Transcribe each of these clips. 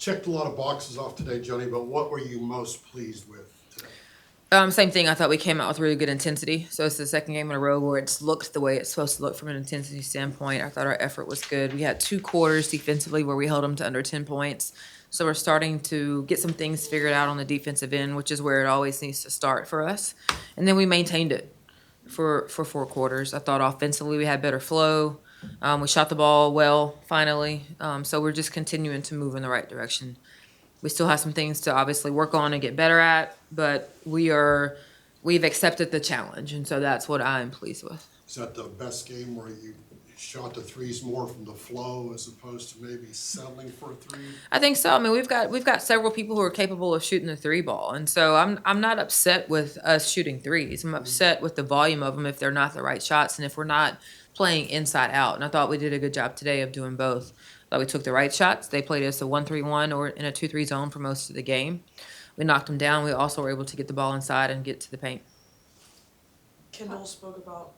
checked a lot of boxes off today, Joni, but what were you most pleased with today? Same thing. I thought we came out with really good intensity. So it's the second game in a row where it's looked the way it's supposed to look from an intensity standpoint. I thought our effort was good. We had 2 quarters defensively where we held them to under 10 points. So we're starting to get some things figured out on the defensive end, which is where it always needs to start for us. And then we maintained it for 4 quarters. I thought offensively we had better flow. We shot the ball well, finally. So we're just continuing to move in the right direction. We still have some things to obviously work on and get better at, but we've accepted the challenge, and so that's what I'm pleased with. Is that the best game where you shot the threes more from the flow as opposed to maybe settling for a three? I think so. I mean, we've got several people who are capable of shooting the 3 ball, and so I'm not upset with us shooting threes. I'm upset with the volume of them if they're not the right shots and if we're not playing inside out. And I thought we did a good job today of doing both. I thought we took the right shots. They played us a 1-3-1 or in a 2-3 zone for most of the game. We knocked them down. We also were able to get the ball inside and get to the paint. Kendall spoke about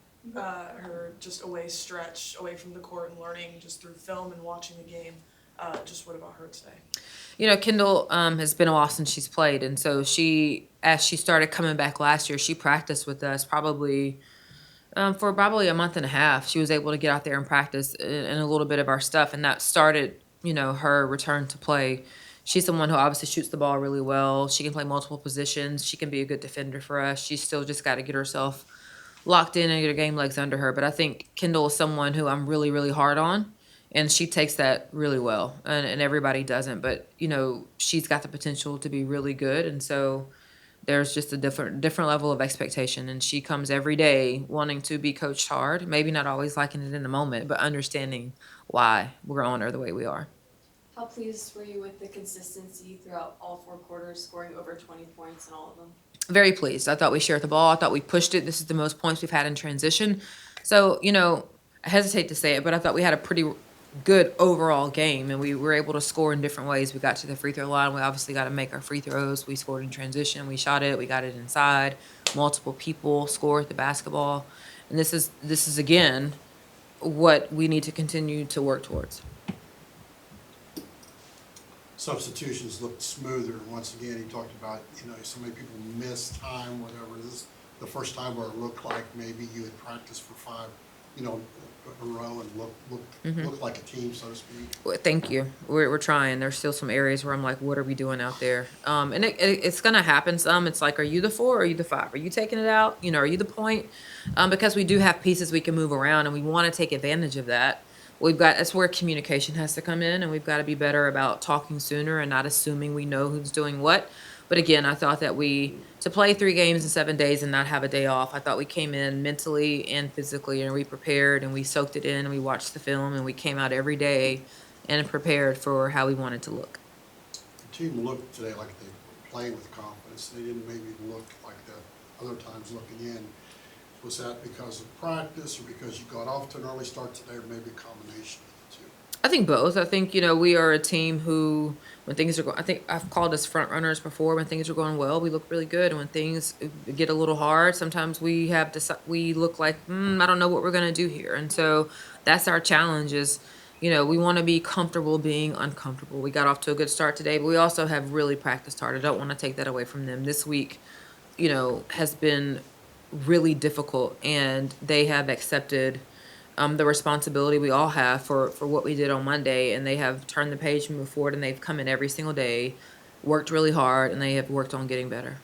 her just away stretch away from the court and learning just through film and watching the game. Just what about her today? You know, Kendall has been a while since she's played, and so as she started coming back last year, she practiced with us for probably a month and a half. She was able to get out there and practice in a little bit of our stuff, and that started, her return to play. She's someone who obviously shoots the ball really well. She can play multiple positions. She can be a good defender for us. She's still just got to get herself locked in and get her game legs under her. But I think Kendall is someone who I'm really, really hard on, and she takes that really well. And everybody doesn't, but, she's got the potential to be really good, and so there's just a different level of expectation, and she comes every day wanting to be coached hard, maybe not always liking it in the moment, but understanding why we're on her the way we are. How pleased were you with the consistency throughout all 4 quarters, scoring over 20 points in all of them? Very pleased. I thought we shared the ball. I thought we pushed it. This is the most points we've had in transition. So, I hesitate to say it, but I thought we had a pretty good overall game, and we were able to score in different ways. We got to the free throw line. We obviously got to make our free throws. We scored in transition. We shot it. We got it inside. Multiple people scored the basketball. And this is again what we need to continue to work towards. Substitutions looked smoother. Once again, he talked about, so many people miss time, whatever. This is the first time where it looked like maybe you had practiced for 5, in a row and looked like a team, so to speak. Well, thank you. We're trying. There's still some areas where I'm like, what are we doing out there? And it's going to happen some. It's like, are you the 4 or are you the 5? Are you taking it out? Are you the point? Because we do have pieces we can move around, and we want to take advantage of that. That's where communication has to come in, and we've got to be better about talking sooner and not assuming we know who's doing what. But again, I thought that to play 3 games in 7 days and not have a day off, I thought we came in mentally and physically, and we prepared, and we soaked it in, and we watched the film, and we came out every day and prepared for how we wanted to look. The team looked today like they were playing with confidence. They didn't maybe look like that other times looking in. Was that because of practice or because you got off to an early start today, or maybe a combination of the two? I think both. I think, we are a team who, when things are going, I think I've called us front runners before. When things are going well, we look really good. And when things get a little hard, sometimes we look like, I don't know what we're going to do here. And so that's our challenge is, we want to be comfortable being uncomfortable. We got off to a good start today, but we also have really practiced hard. I don't want to take that away from them. This week, has been really difficult, and they have accepted the responsibility we all have for what we did on Monday, and they have turned the page and moved forward, and they've come in every single day, worked really hard, and they have worked on getting better.